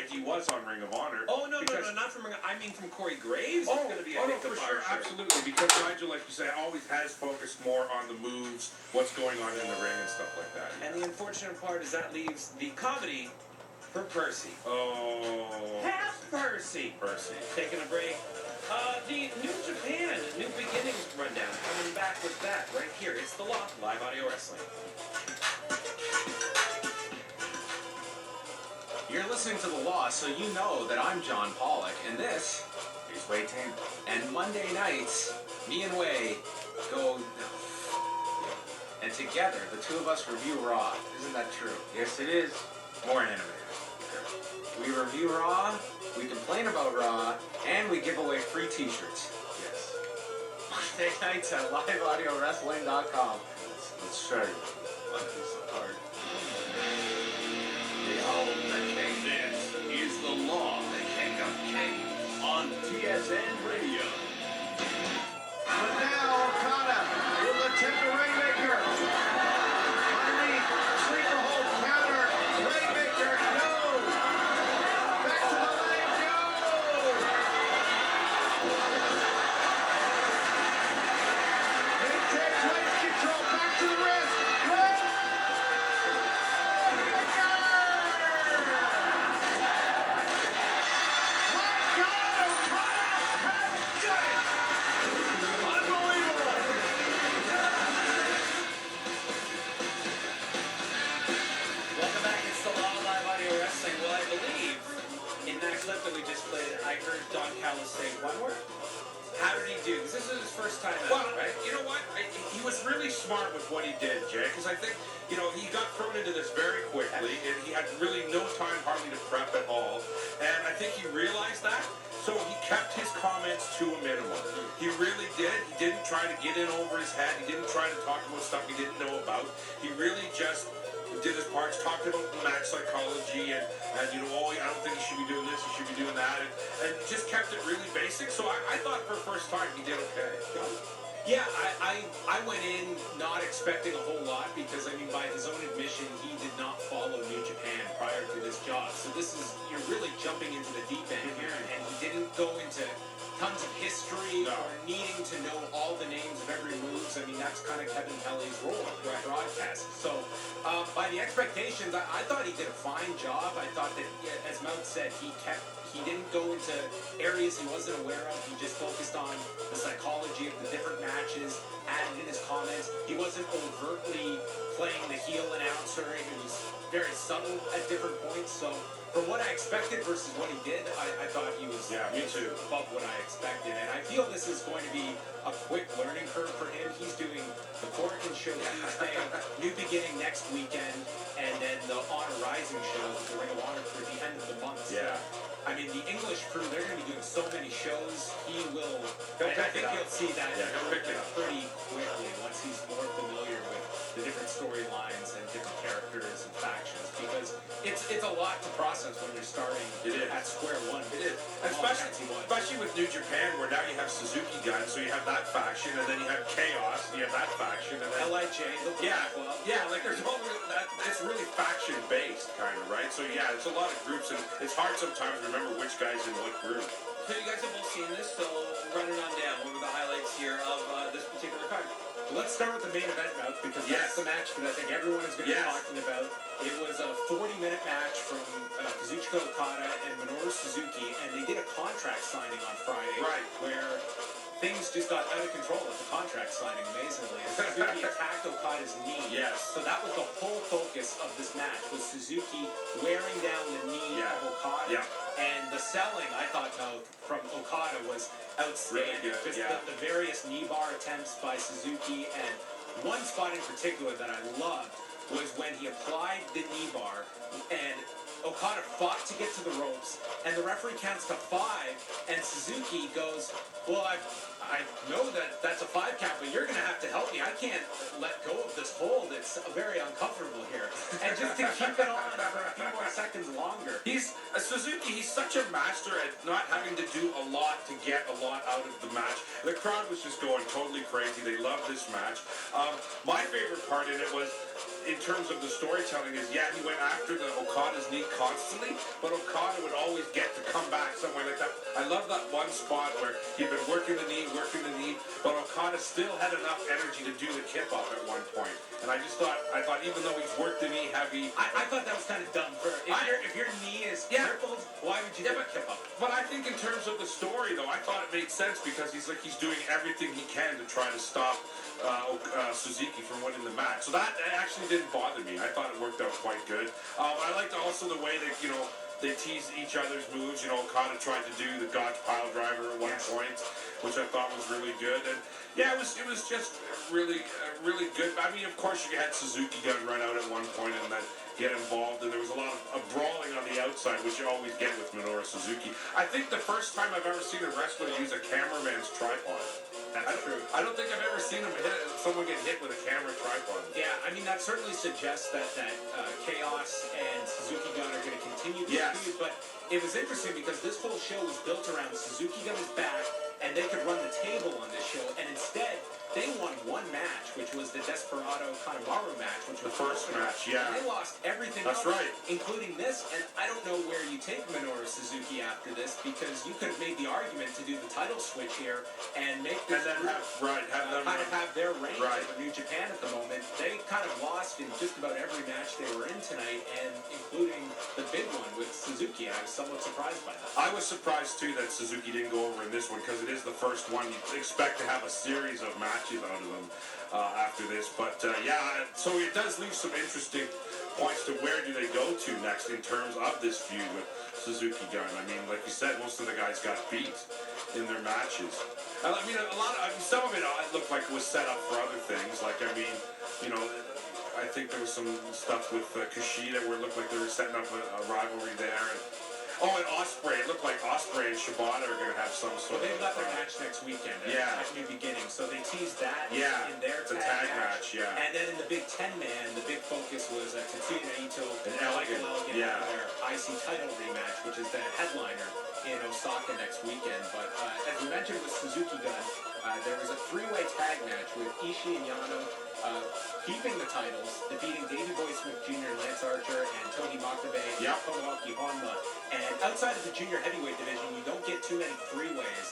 he was on Ring of Honor. Oh, no, not from Ring of Honor. I mean from Corey Graves. Oh, Going to be a big for departure. sure, absolutely. Because Nigel, like you say, always has focused more on the moves, what's going on in the ring and stuff like that. And the unfortunate part is that leaves the comedy for Percy. Oh. Half Percy. Percy. Taking a break. The New Japan, New Beginnings rundown. Coming back with that right here. It's The Law, Live Audio Wrestling. You're listening to The Law, so you know that I'm John Pollock, and this He's Wade Taylor. and Monday nights, me and Way go, and together, the two of us review Raw. Isn't that true? Yes, it is. More animated. We review Raw, we complain about Raw, and we give away free t-shirts. Yes. Monday nights at liveaudiowrestling.com. Let's show you. What is so hard? Behold the king. This is The Law, the king of kings, on TSN Radio. But now Okada will attempt a Rainmaker. Underneath, sleeper hold counter. Rainmaker, no. Back to the leg, no. He takes waist control, back to the wrist. Rainmaker! My God, Okada has done it! Unbelievable! Welcome back. It's The Law, Live Audio Wrestling. Well, I believe in that clip that we just played, I heard Don Callis say one word. How did he do? Because this is his first time out, Well, right? you know what? He was really smart with what he did, Jay, because I think, he got thrown into this very quickly, and he had really no time hardly to prep at all, and I think he realized that, so he kept his comments to a minimum. He really did. He didn't try to get in over his head. He didn't try to talk about stuff he didn't know about. He really just did his parts, talked about match psychology, and I don't think he should be doing this, he should be doing that, and just kept it really basic. So I thought for first time he did okay. Yeah, I went in not expecting a whole lot because, by his own admission, he did not follow New Japan prior to this job. So you're really jumping into the deep end here, and he didn't go into tons of history or needing to know all the names of every moves. That's kind of Kevin Kelly's role in broadcast. So by the expectations, I thought he did a fine job. I thought that, as Mount said, he didn't go into areas he wasn't aware of. He just focused on the psychology of the different matches, added in his comments. He wasn't overtly playing the heel announcer. He was very subtle at different points. So from what I expected versus what he did, I thought he was Me too. above what I expected. And I feel this is going to be a quick learning curve for him. He's doing the Corkin show Tuesday, New Beginning next weekend, and then the Honor Rising show with the Ring of Honor for the end of the month. So, Yeah. the English crew, they're going to be doing so many shows. He'll pick I think it up. you'll see that Yeah, he'll pick it up. pretty quickly once he's more familiar with the different storylines and different characters and factions, because it's a lot to process when you're starting at square one. It is. Especially with New Japan, where now you have Suzuki Gun, so you have that faction, and then you have Chaos, and you have that faction, and then LIJ, the Bullet Club. there's all that. It's really faction based, kind of, right? So yeah, it's a lot of groups, and it's hard sometimes to remember which guy's in what group. So you guys have both seen this, so run it on down. What were the highlights here of this particular card? Let's start with the main event, Mouth, because that's the match that I think everyone is going to be talking about. It was a 40-minute match from Kazuchika Okada and Minoru Suzuki, and they did a contract signing on Friday, where things just got out of control at the contract signing, amazingly. And Suzuki attacked Okada's knee. Yes. So that was the whole focus of this match, was Suzuki wearing down the knee of Okada. Yeah. And the selling, I thought, from Okada was outstanding. Really good, Just the various knee bar attempts by Suzuki, and one spot in particular that I loved was when he applied the knee bar, and Okada fought to get to the ropes, and the referee counts to 5, and Suzuki goes, well, I know that that's a 5 count, but you're going to have to help me. I can't let go of this hold. It's very uncomfortable here. And just to keep it on for a few more seconds longer. Suzuki, he's such a master at not having to do a lot to get a lot out of the match. The crowd was just going totally crazy. They loved this match. My favorite part in it was in terms of the storytelling is, yeah, he went after the Okada's knee constantly, but Okada would always get to come back somewhere like that. I love that one spot where he'd been working the knee, but Okada still had enough energy to do the kip up at one point. And I thought even though he's worked the knee heavy, I thought that was kind of dumb. If your knee is crippled, why would you do a kip up? But I think in terms of the story, though, I thought it made sense because he's doing everything he can to try to stop Suzuki from winning the match. So that actually didn't bother me. I thought it worked out quite good. I liked also the way that, they teased each other's moves. Okada tried to do the God's pile driver at one point, which I thought was really good. And yeah, it was just really good. I mean, of course, you had Suzuki gun run out at one point and then get involved, and there was a lot of brawling on the outside, which you always get with Minoru Suzuki. I think the first time I've ever seen a wrestler use a cameraman's tripod. That's true. I don't think I've ever seen someone get hit with a camera tripod. Yeah, I mean, that certainly suggests that Chaos and Suzuki Gun are going to continue to feud, but it was interesting because this whole show was built around Suzuki Gun's back, and they could run the table on this show, and instead, they won one match, which was the Desperado Kanemaru match, which was the first match, yeah. And they lost everything else, right, including this, and I don't know where you take Minoru Suzuki after this, because you could have made the argument to do the title switch here and make this have their reign over New Japan at the moment. They kind of lost in just about every match they were in tonight, and including the big one with Suzuki. I was somewhat surprised by that. I was surprised too that Suzuki didn't go over in this one because it is the first one. You'd expect to have a series of matches out of them after this, but so it does leave some interesting points to where do they go to next in terms of this feud with Suzuki Gun. I mean, like you said, most of the guys got beat in their matches. I mean, some of it looked like it was set up for other things. Like, I mean, I think there was some stuff with Kushida where it looked like they were setting up a rivalry there. And Ospreay. It looked like Ospreay and Shibata are going to have some sort of... They've got their match next weekend. At New Beginning. So they teased that in their tag match. And then in the Big 10-man, the big focus was Tetsuya Naito and Michael Elgin for their IC title rematch, which is the headliner in Osaka next weekend. But as we mentioned with Suzuki Gun, there was a three-way tag match with Ishii and Yano keeping the titles, defeating Davey Boy Smith Jr., Lance Archer, and Togi Makabe, and Tomoaki Honma. And outside of the junior heavyweight division, you don't get too many three-ways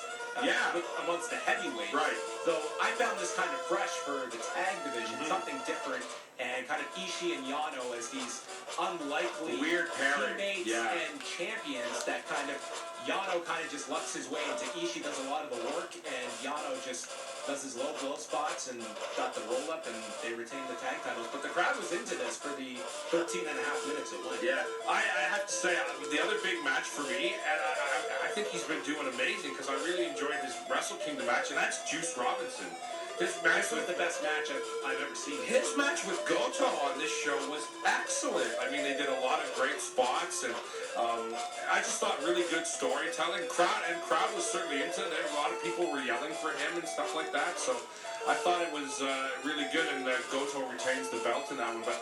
amongst the heavyweights. Right. So I found this kind of fresh for the tag division, something different, and kind of Ishii and Yano as these unlikely weird teammates and champions that kind of Yano kind of just lucks his way into Ishii, does a lot of the work, and Yano just does his low blow spots and got the roll up, and they retain the tag titles. But the crowd was into this for the 13 and a half minutes it went. Yeah, I have to say, the other big match for me, and I think he's been doing amazing because I really enjoyed his Wrestle Kingdom match, and that's Juice Robinson. His match was the best match I've ever seen. His match with Goto on this show was excellent. I mean, they did a lot of great spots, and I just thought really good storytelling. Crowd was certainly into it. A lot of people were yelling for him and stuff like that. So I thought it was really good, and Goto retains the belt in that one. But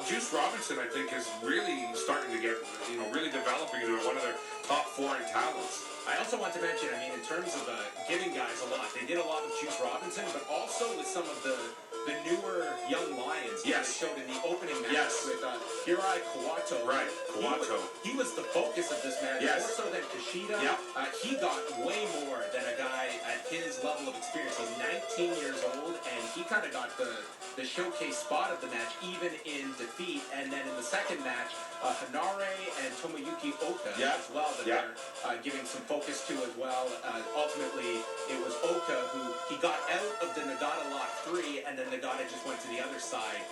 Juice Robinson, I think, is really starting to get, really developing into one of their top foreign talents. I also want to mention, I mean, in terms of giving guys a lot, they did a lot with Juice Robinson, but also with some of the newer young lions that they showed in the opening match with Hirai Kawato. Right, Kawato. He was the focus of this match, more so than Kushida. He got way more than a guy at his level of experience. He's 19 years old, and he kind of got the showcase spot of the match, even in defeat. And then in the second match, Hanare and Tomoyuki Oka as well, that they're giving some focus to as well. Ultimately, it was Oka who he got out of the Nagata Lock 3, and then Nagata just went to the other side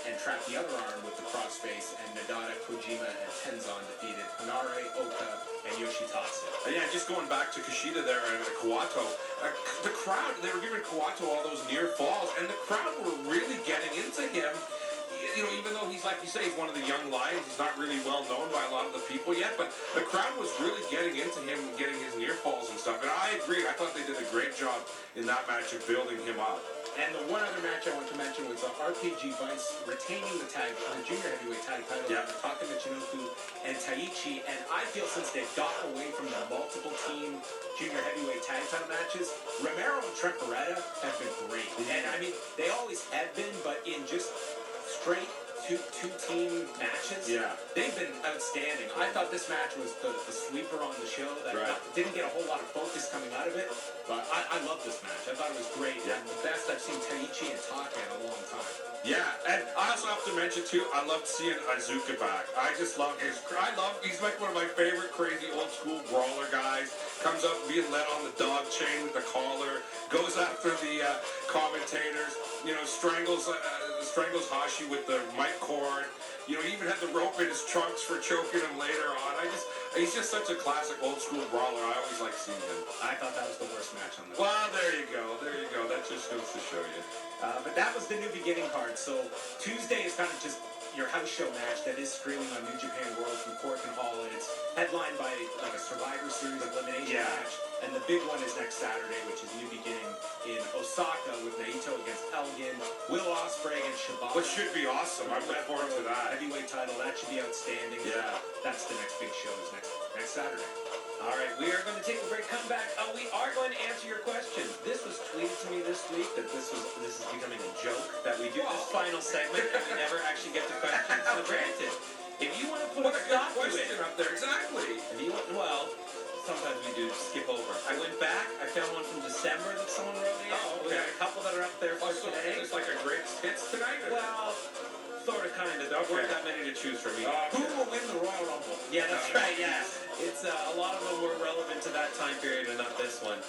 and trapped the other arm with the crossface, and Nagata, Kojima, and Tenzan defeated Hanare, Oka, and Yoshitase. Just going back to Kushida there and Kawato, the crowd, they were giving Kawato all those near falls, and the crowd were really getting into him. Even though he's, like you say, he's one of the young lions, he's not really well known by a lot of the people yet, but the crowd was really getting into him and getting his near falls and stuff. And I agree, I thought they did a great job in that match of building him up. And the one other match I want to mention was RPG Vice retaining the junior heavyweight tag title over Taka Michinoku and Taichi. And I feel since they've gotten away from the multiple team junior heavyweight tag title matches, Romero and Trent Beretta have been great. And I mean, they always have been, but in just straight two-team matches. Yeah. They've been outstanding. I thought this match was the sleeper on the show that didn't get a whole lot of focus coming out of it, but I love this match. I thought it was great. Yeah. And the best I've seen Taichi and Taka in a long time. Yeah, and I also have to mention too, I loved seeing Azuka back. I just love he's like one of my favorite crazy old school brawler guys. Comes up being led on the dog chain with the collar, goes after the commentators, strangles Hashi with the mic cord. He even had the rope in his trunks for choking him later on. He's just such a classic old school brawler. I always like seeing him. I thought that was the worst match on the Well, there you go. That just goes to show you. But that was the New Beginning card. So Tuesday is kind of just your house show match that is streaming on New Japan World from Corkin Hall, and it's headlined by like a Survivor Series elimination match. And the big one is next Saturday, which is New Beginning in Osaka with Naito against Elgin, Will Ospreay against Shibata. Which should be awesome. I'm looking forward to that. Heavyweight title, that should be outstanding. Yeah. That's the next big show is next Saturday. All right, we are going to take a break, come back. We are going to answer your questions. This was tweeted to me this week that this is becoming a joke that we do this final segment and we never actually get to questions. So granted, if you want to put What a a good stop to question it, up there. Exactly. if you want, well, sometimes we do skip over. I went back. I found one from December that someone wrote in. Oh, We okay. got a couple that are up there for So today. is this like a greatest hits tonight? Or? Well, sort of, kind of. There weren't that many to choose from. Okay. Who will win the Royal Rumble? Yeah, that's right. Yeah, it's a lot of them were relevant to that time period and not this one.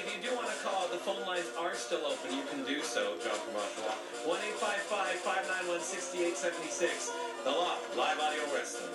If you do want to call, the phone lines are still open. You can do so, John Commercial. 1-855-591-6876. The Law, live audio wrestling.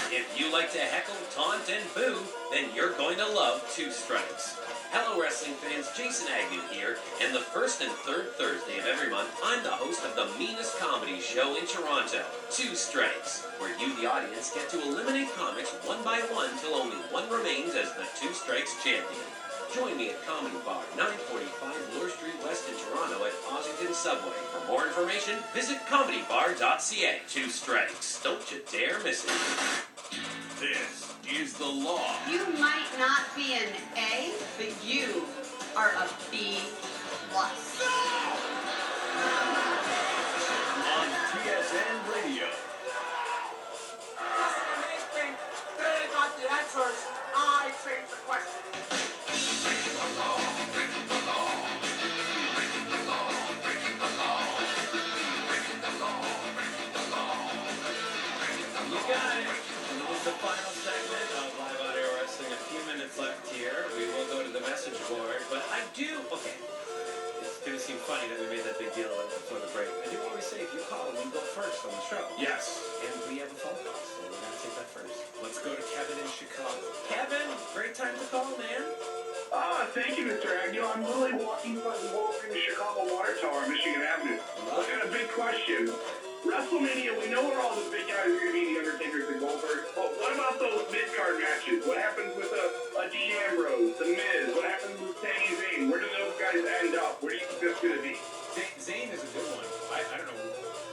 If you like to heckle, taunt, and boo, then you're going to love Two Strikes. Hello, wrestling fans. Jason Agnew here, and the first and third Thursday of every month, I'm the host of the meanest comedy show in Toronto, Two Strikes, where you, the audience, get to eliminate comics one by one till only one remains as the Two Strikes champion. Join me at Comedy Bar, 945 Bloor Street West in Toronto at Ossington Subway. For more information, visit comedybar.ca. Two Strikes. Don't you dare miss it. This is the law. You might not be an A, but you are a B+. On TSN Radio. They got the answers. I change the question. You got it. This is the final segment of Live Audio Wrestling. A few minutes left here. We will go to the message board, but I do. Okay. It's going to seem funny that we made that big deal before the break. I do always say if you call, you go first on the show. Yes. And we have a phone call, so we're going to take that first. Let's go to Kevin in Chicago. Kevin, great time to call, man. Thank you, Mr. Agnew. I'm literally walking from the Chicago Water Tower on Michigan Avenue. I got a big question. WrestleMania, we know where all the big guys are going to be, the Undertakers and Goldberg, but what about those mid-card matches? What happens with a Dean Ambrose, The Miz? What happens with Sami Zayn? Where do those guys end up? Where do you think that's going to be? Zayn is a good one. I don't know.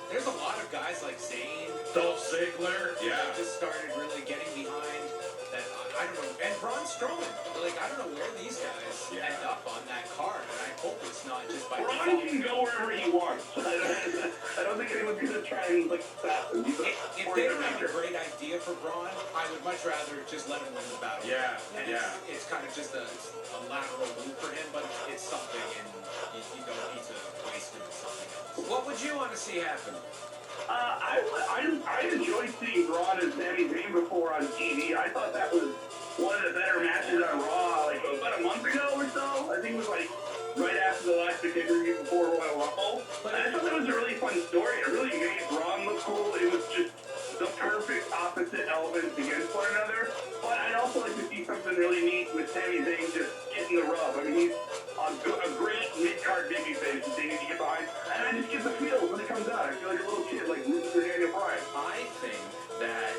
There's a lot of guys like Zayn, Dolph Ziggler. Yeah. that just started really getting behind that. I don't know. And Braun Strowman. Like, I don't know where these guys end up on that card, and I hope it's not just by Braun can go wherever he wants. I don't think anyone's going to try and stop him. He's If they don't have a great idea for Braun, I would much rather just let him win the battle. Yeah, And yeah. It's kind of just a lateral move for him, but it's something, and you don't need to waste him on something else. What would you want to see happen? I enjoyed seeing Braun and Sami Zayn before on TV. I thought that was one of the better matches on Raw, like about a month ago or so. I think it was like right after the last pay-per-view before Royal Rumble. And I thought that was a really fun story. It really made Braun look cool. It was just the perfect opposite elements against one another. But I'd also like to see something really neat with Sami Zayn just getting the rub. I mean, he's a great mid-card babyface that they need to get behind. And I just get the feels when it comes out. I feel like a little kid, like rooting for Daniel Bryan. I think that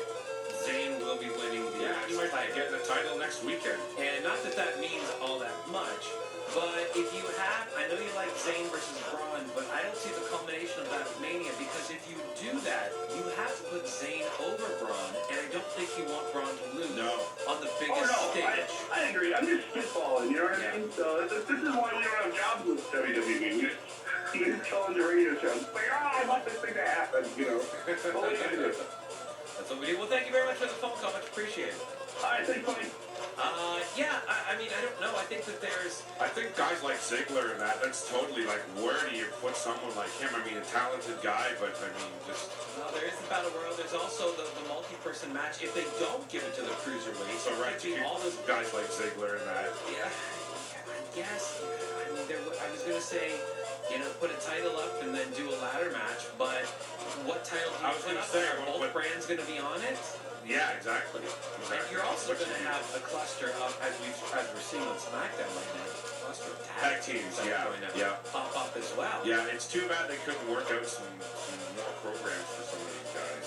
Zayn will be winning the He might get the title next weekend. And not that that means all that much, but if you have, I know you like Zayn versus Braun, but I don't see the culmination of that at Mania, because if you do that, you have to put Zayn over Braun, and I don't think you want Braun to lose No. on the Oh biggest no, stage. I agree. I'm just spitballing, you know what I mean? So this is why we don't have jobs with WWE. We just call in the radio show. It's like, I want this thing to happen, you know. What are you gonna do? That's what we do. Well, thank you very much for the phone call. Much appreciated. All right, thanks, buddy. Yeah, I mean, I don't know. I think that there's... I think guys like Ziggler and that's totally like, where do you put someone like him? I mean, a talented guy, but I mean, just... Well, there is the Battle Royal. There's also the multi-person match. If they don't give it to the cruiserweight, So right, between all those... guys like Ziggler and that. Yeah, I guess. I mean, I was going to say, you know, put a title up and then do a ladder match, but what title do you I was put gonna up? say, Are both but- brands going to be on it? Yeah, exactly. And you're also What going to you- have a cluster of, as we're seeing on SmackDown right now, a cluster of Tag teams, that yeah, are going to yeah. pop up as well. Yeah, it's too bad they couldn't work out some more programs for some of these guys.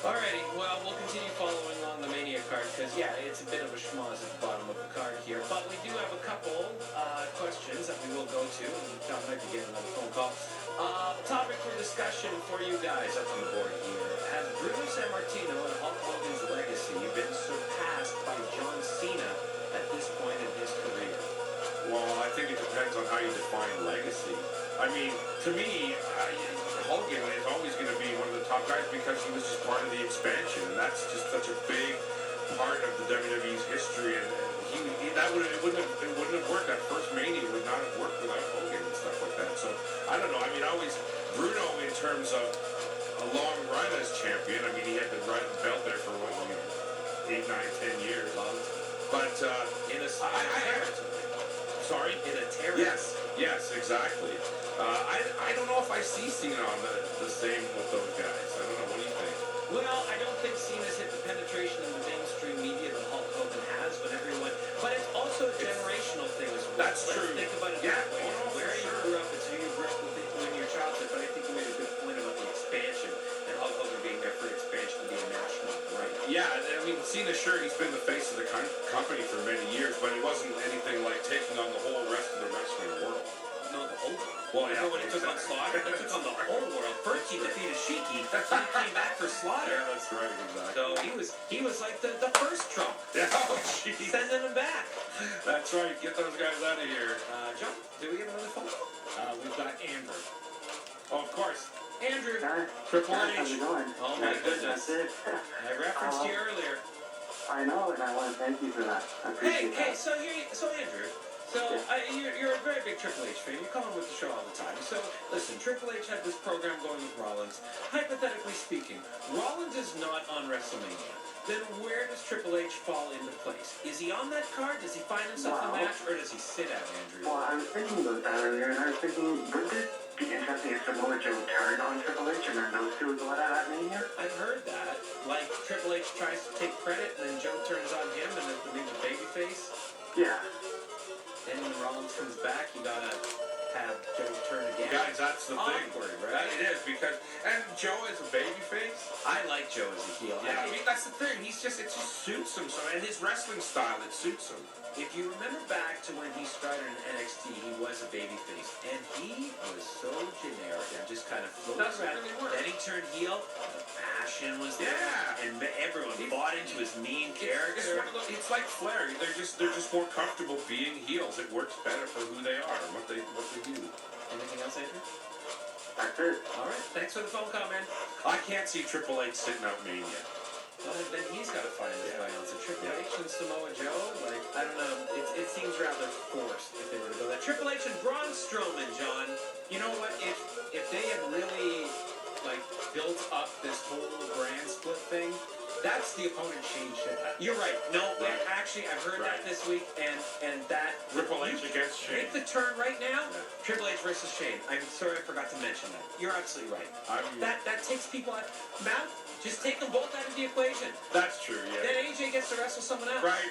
Alrighty, well, we'll continue following along the Mania card because, yeah, it's a bit of a schmoz at the bottom of the card here. But we do have a couple questions that we will go to. And John might be getting another phone call. Topic for discussion for you guys up on the board here. Has Bruno Sammartino and Hulk Hogan's legacy been surpassed by John Cena at this point in his career? Well, I think it depends on how you define legacy. I mean, to me, Hogan is always going to be one of the top guys because he was just part of the expansion, and that's just such a big part of the WWE's history. And it wouldn't have worked. That first Mania would not have worked without Hogan and stuff like that. So I don't know. I mean, Bruno in terms of a long run as champion. I mean, he had the belt there for 8, 9, 10 years. But In a territory. Sorry? In a territory. Yes, exactly. I don't know if I see Cena on the same with those guys. I don't know. What do you think? Well, I don't think Cena's hit the penetration in the mainstream media that Hulk Hogan has when everyone... But it's also a generational thing as well. That's Let's true. think about it Yeah, that way. oh, no, Where for you sure. grew up, it's who you grew up with in your childhood. But I think you made a good point about the expansion and Hulk Hogan being there for expansion to be a national brand. Yeah, I mean, Cena, sure, he's been the face of the company for many years, but it wasn't anything like taking on the whole rest of the wrestling world. No, the whole world. Well, yeah, Remember when he took on Slaughter? He took on the whole world. First he defeated Shiki, then he came back for Slaughter. Yeah, that's right, exactly. So he was like the first Trump. Yeah, oh, jeez. Sending him back. That's right. Get those guys out of here. John, do we have another phone call? We've got Andrew. Oh, of course. Andrew. Triple How's H. it going? Oh my goodness. That's it. I referenced you earlier. I know, and I want to thank you for that. I appreciate Hey, that. so Andrew, you're a very big Triple H fan. You call him with the show all the time. So listen, Triple H had this program going with Rollins. Hypothetically speaking, Rollins is not on WrestleMania. Then where does Triple H fall into place? Is he on that card? Does he find himself a match, or does he sit out, Andrew? Well, I was thinking about that earlier, and I was thinking, wouldn't it be interesting if Samoa Joe turned on Triple H and then those two would go at that Mania? I've heard that. Like Triple H tries to take credit, and then Joe turns on him, and then becomes a babyface. Yeah. Then when Rollins comes back, you gotta have Joe turn again. Guys, that's the thing. Awkward, That right? it is, because, and Joe is a babyface. I like Joe as a heel. Yeah, I mean, that's the thing. It just suits him so, and his wrestling style, it suits him. If you remember back to when he started in NXT, he was a babyface, and he was so generic and just kind of floated Doesn't around. really work. Then he turned heel. The passion was there, Yeah. and everyone bought into his mean It's character. like Flair. They're just more comfortable being heels. It works better for who they are and what they do. Anything else, Andrew? That's it. All right. Thanks for the phone call, man. I can't see Triple H sitting out Mania. Well, then he's got to find his balance. A Triple H and Samoa Joe, like, I don't know. It seems rather forced if they were to go that. Triple H and Braun Strowman, John. You know what? If they had really, like, built up this whole brand split thing, that's the opponent Shane should have. You're right. No, Right. actually, I've heard Right. that this week, and that... Triple H against Shane. Make the turn right now. Yeah. Triple H versus Shane. I'm sorry I forgot to mention that. You're absolutely right. That takes people out. Matt, just take them both out of the equation. That's true, yeah. Then AJ gets to wrestle someone else. Right.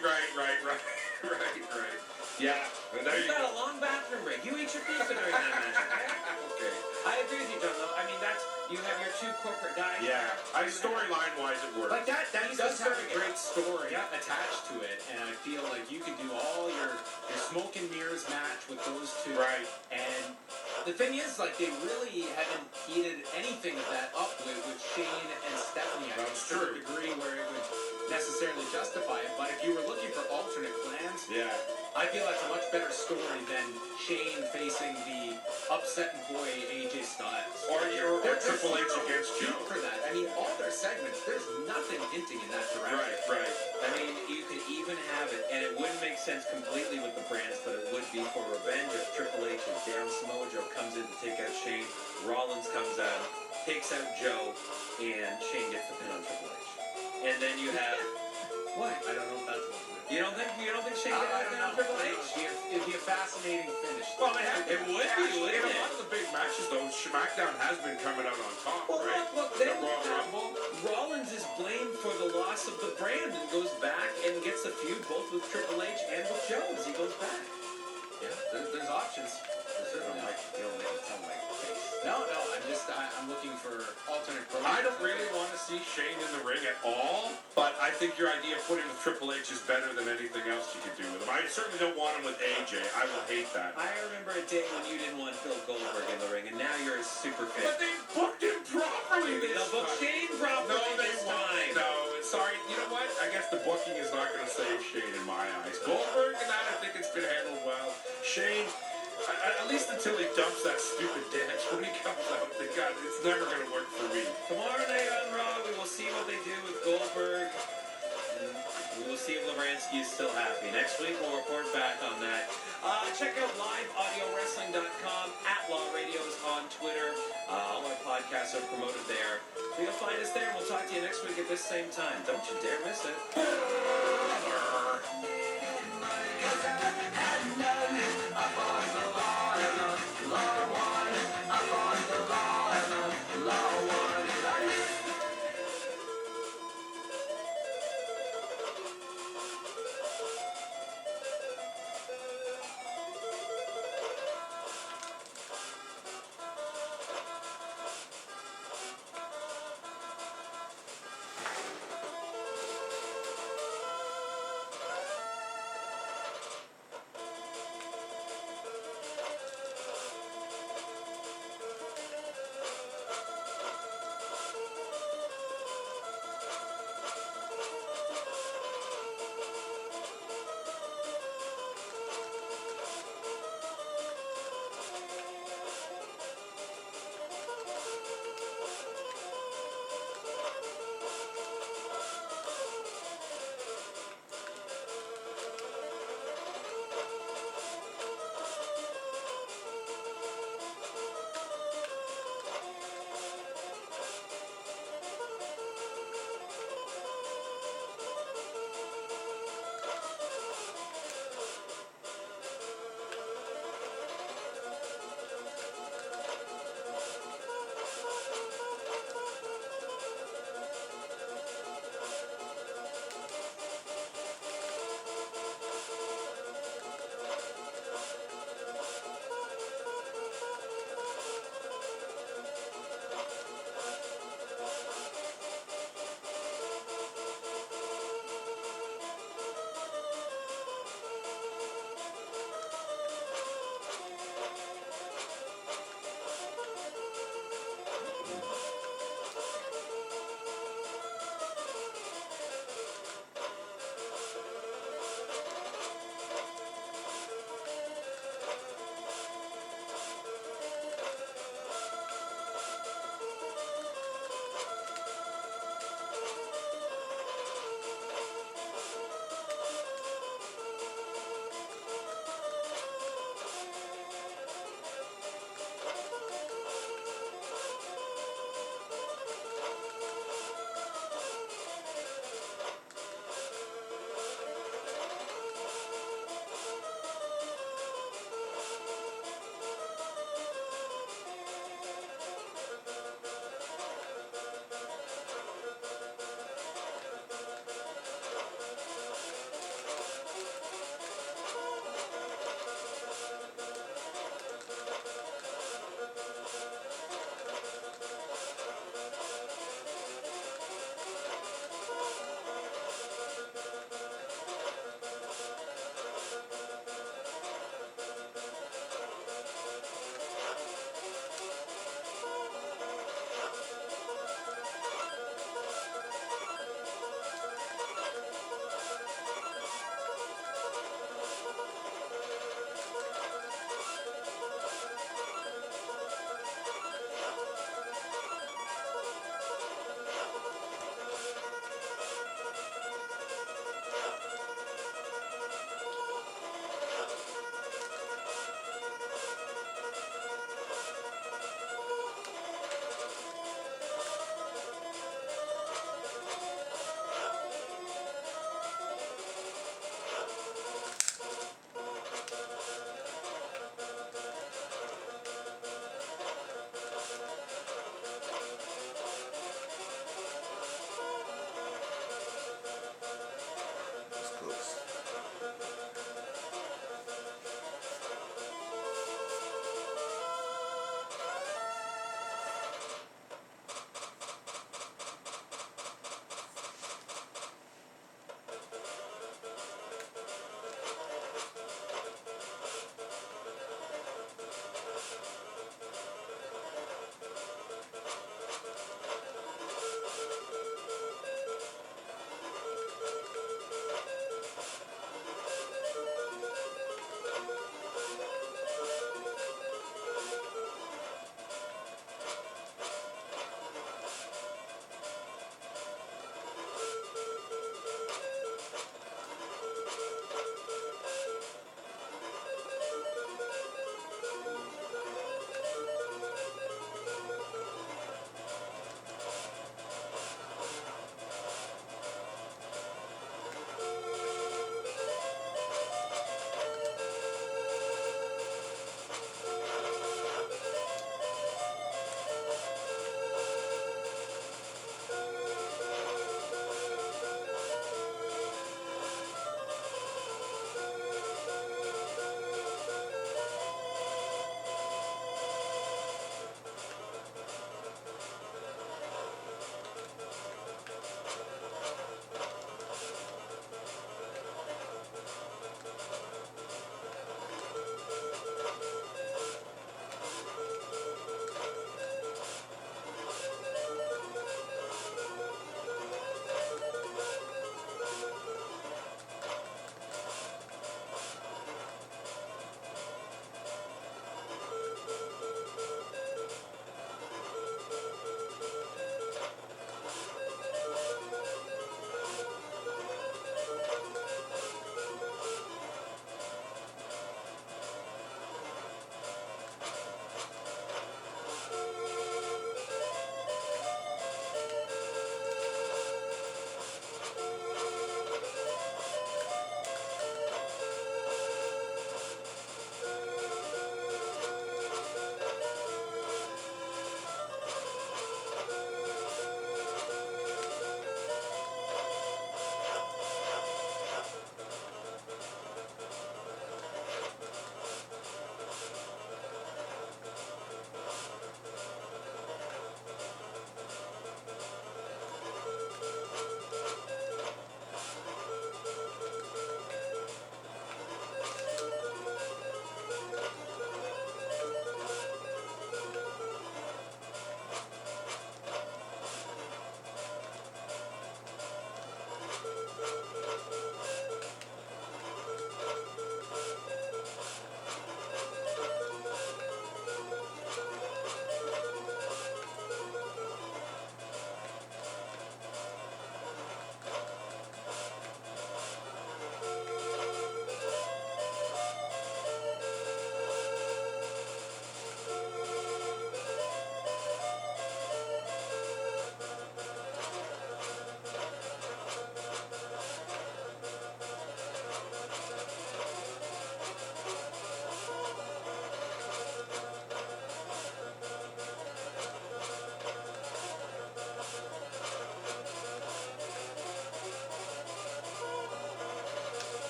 Yeah. And there You've you got go. a long bathroom break. You eat your pizza during that match, okay? Okay. I agree with you, John, though. I mean, you have your two corporate guys. Yeah. Storyline-wise, it works. Like that He does have a serving great story Yeah, attached to it, and I feel like you could do all your smoke and mirrors match with those two. Right. And the thing is, like, they really haven't heated anything of that up with Shane and Stephanie. I That's think, to true. the degree where it Yeah. I feel that's a much better story than Shane facing the upset boy AJ Styles. Or There's Triple H no against need Joe. for that. I mean, all their segments, there's nothing hinting in that direction. Right. I mean, you could even have it, and it wouldn't make sense completely with the brands, but it would be for revenge if Triple H and damn Samoa Joe comes in to take out Shane. Rollins comes out, takes out Joe, and Shane gets the pin on Triple H. And then you have what? I don't know if that's what You don't think Shane gets the pin on Triple H? It'd be a fascinating finish. Well, they have. It would be, Actually, in wouldn't a lot it? of the big matches, though, SmackDown has been coming out on top, Well, right? look, The then Royal Rumble. Rollins is blamed for the loss of the brand and goes back and gets a feud both with Triple H and with Joe as he goes back. Yeah, there's options. There certainly are. You don't make it sound like face. No, I'm looking for alternate I don't really want to see Shane in the ring at all, but I think your idea of putting with Triple H is better than anything else you could do with him. I certainly don't want him with AJ. I will hate that. I remember a day when you didn't want Bill Goldberg in the ring, and now you're a super fan. But they booked him properly this They'll book time. Shane properly No, they this won't. time. No, sorry. You know what? I guess the booking is not going to save Shane in my eyes. Goldberg and that, I think it's been handled well. Shane, at least until he dumps that stupid dance when he comes out, it's never going to work for me. Tomorrow night on Raw, we will see what they do with Goldberg. And we will see if Levransky is still happy. Next week, we'll report back on that. Check out liveaudiowrestling.com, @Law Radios on Twitter. All our podcasts are promoted there. So you'll find us there, and we'll talk to you next week at this same time. Don't you dare miss it.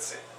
Let's see.